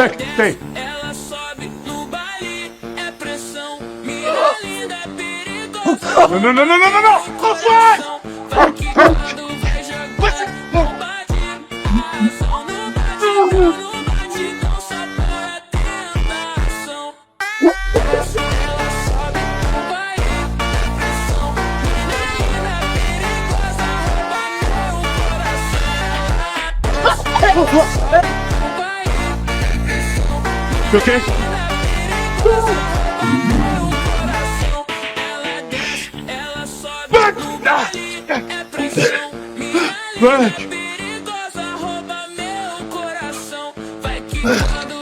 Tem. Ela sobe no baile, é pressão. Minha linda é perigosa. Não. Vai quicando, vai jogando. Não bate, ação. Não bate, não só para tentação. Ela sobe no baile, é pressão. Minha linda é perigosa. Rouba meu coração. Ok? Ela sobe no baile, é pressão. Minha linda perigosa rouba meu coração. Vai quicando.